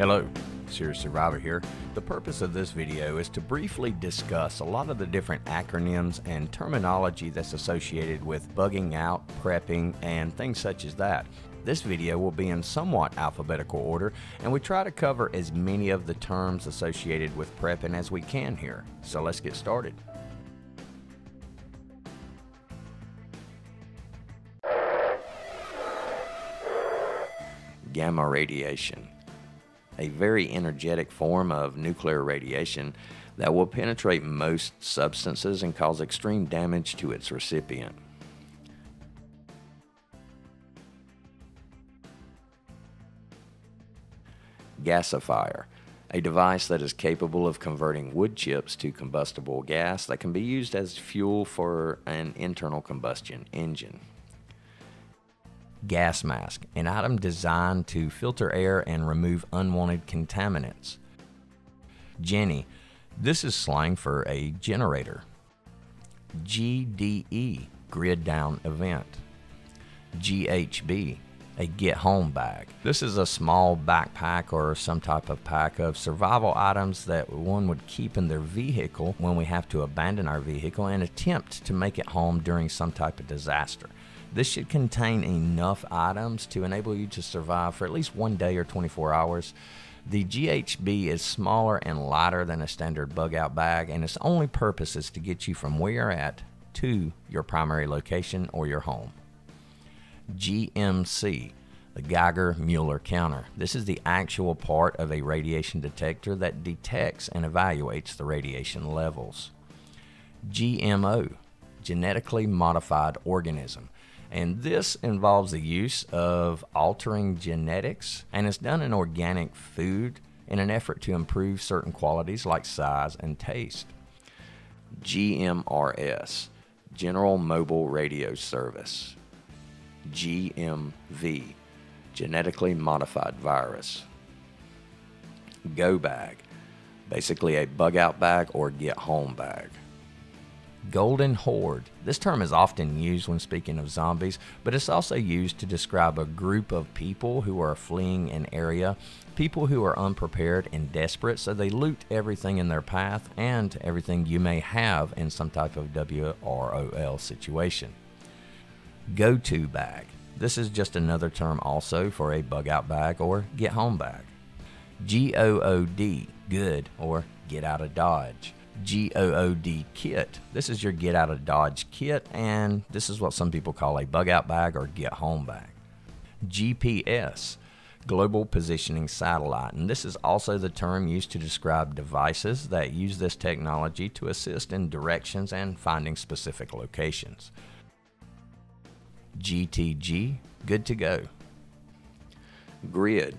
Hello, Serious Survivor here. The purpose of this video is to briefly discuss a lot of the different acronyms and terminology that's associated with bugging out, prepping, and things such as that. This video will be in somewhat alphabetical order, and we try to cover as many of the terms associated with prepping as we can here. So let's get started. Gamma radiation. A very energetic form of nuclear radiation that will penetrate most substances and cause extreme damage to its recipient. Gasifier, a device that is capable of converting wood chips to combustible gas that can be used as fuel for an internal combustion engine. Gas mask, an item designed to filter air and remove unwanted contaminants. Jenny, this is slang for a generator. GDE, grid down event. GHB, a get home bag. This is a small backpack or some type of pack of survival items that one would keep in their vehicle when we have to abandon our vehicle and attempt to make it home during some type of disaster. This should contain enough items to enable you to survive for at least 1 day or 24 hours. The GHB is smaller and lighter than a standard bug out bag, and its only purpose is to get you from where you're at to your primary location or your home. GMC, the Geiger-Muller counter. This is the actual part of a radiation detector that detects and evaluates the radiation levels. GMO, genetically modified organism. And this involves the use of altering genetics, and it's done in organic food in an effort to improve certain qualities like size and taste. GMRS, General Mobile Radio Service. GMV, genetically modified virus. Go bag, basically a bug out bag or get home bag. Golden horde. This term is often used when speaking of zombies, but it's also used to describe a group of people who are fleeing an area, people who are unprepared and desperate, so they loot everything in their path and everything you may have in some type of WROL situation. Go-to bag. This is just another term also for a bug out bag or get home bag. GOOD, good or get out of Dodge. GOOD kit. This is your get out of Dodge kit, and this is what some people call a bug out bag or get home bag. GPS, global positioning satellite, and this is also the term used to describe devices that use this technology to assist in directions and finding specific locations. GTG, good to go. Grid,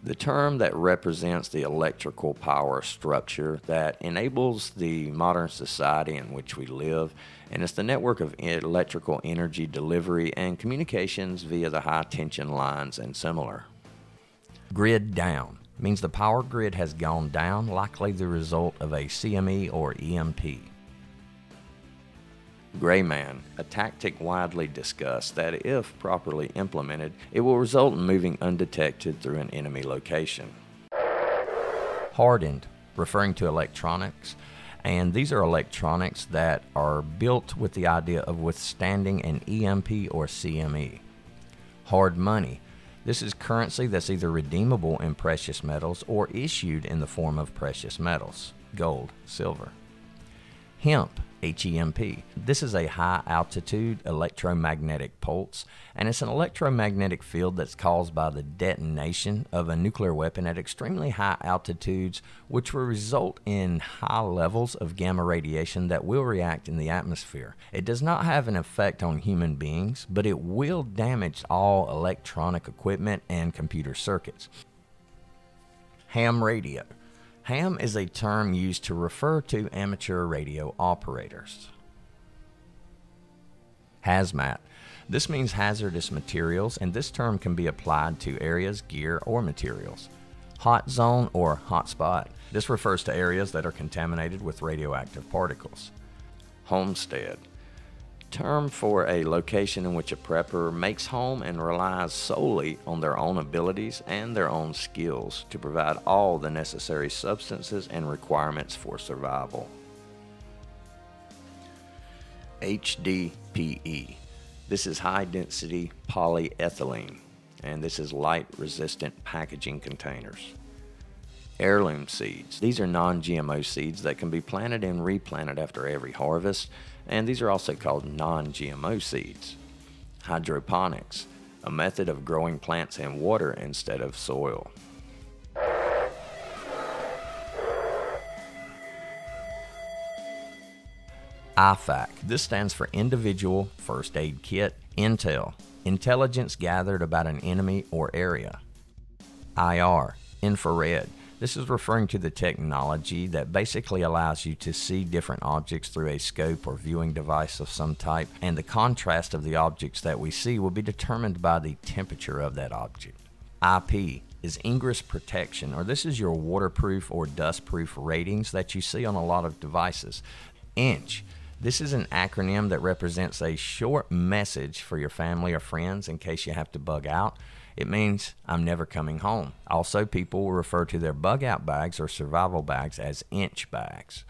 the term that represents the electrical power structure that enables the modern society in which we live, and it's the network of electrical energy delivery and communications via the high tension lines and similar. Grid down means the power grid has gone down, likely the result of a CME or EMP. Gray man, a tactic widely discussed that if properly implemented, it will result in moving undetected through an enemy location. Hardened, referring to electronics, and these are electronics that are built with the idea of withstanding an EMP or CME. Hard money, this is currency that's either redeemable in precious metals or issued in the form of precious metals, gold, silver. Hemp, HEMP. This is a high-altitude electromagnetic pulse, and it's an electromagnetic field that's caused by the detonation of a nuclear weapon at extremely high altitudes, which will result in high levels of gamma radiation that will react in the atmosphere. It does not have an effect on human beings, but it will damage all electronic equipment and computer circuits. Ham radio. Ham is a term used to refer to amateur radio operators. Hazmat. This means hazardous materials, and this term can be applied to areas, gear, or materials. Hot zone or hot spot. This refers to areas that are contaminated with radioactive particles. Homestead. term for a location in which a prepper makes home and relies solely on their own abilities and their own skills to provide all the necessary substances and requirements for survival. HDPE. This is high density polyethylene, and this is light resistant packaging containers. Heirloom seeds. These are non-GMO seeds that can be planted and replanted after every harvest, and these are also called non-GMO seeds. Hydroponics, a method of growing plants in water instead of soil. IFAK. This stands for Individual First Aid Kit. Intel. Intelligence gathered about an enemy or area. IR. Infra Red. This is referring to the technology that basically allows you to see different objects through a scope or viewing device of some type, and the contrast of the objects that we see will be determined by the temperature of that object. IP is ingress protection, or this is your waterproof or dustproof ratings that you see on a lot of devices. INCH. This is an acronym that represents a short message for your family or friends in case you have to bug out. It means I'm never coming home. Also, people will refer to their bug out bags or survival bags as INCH bags.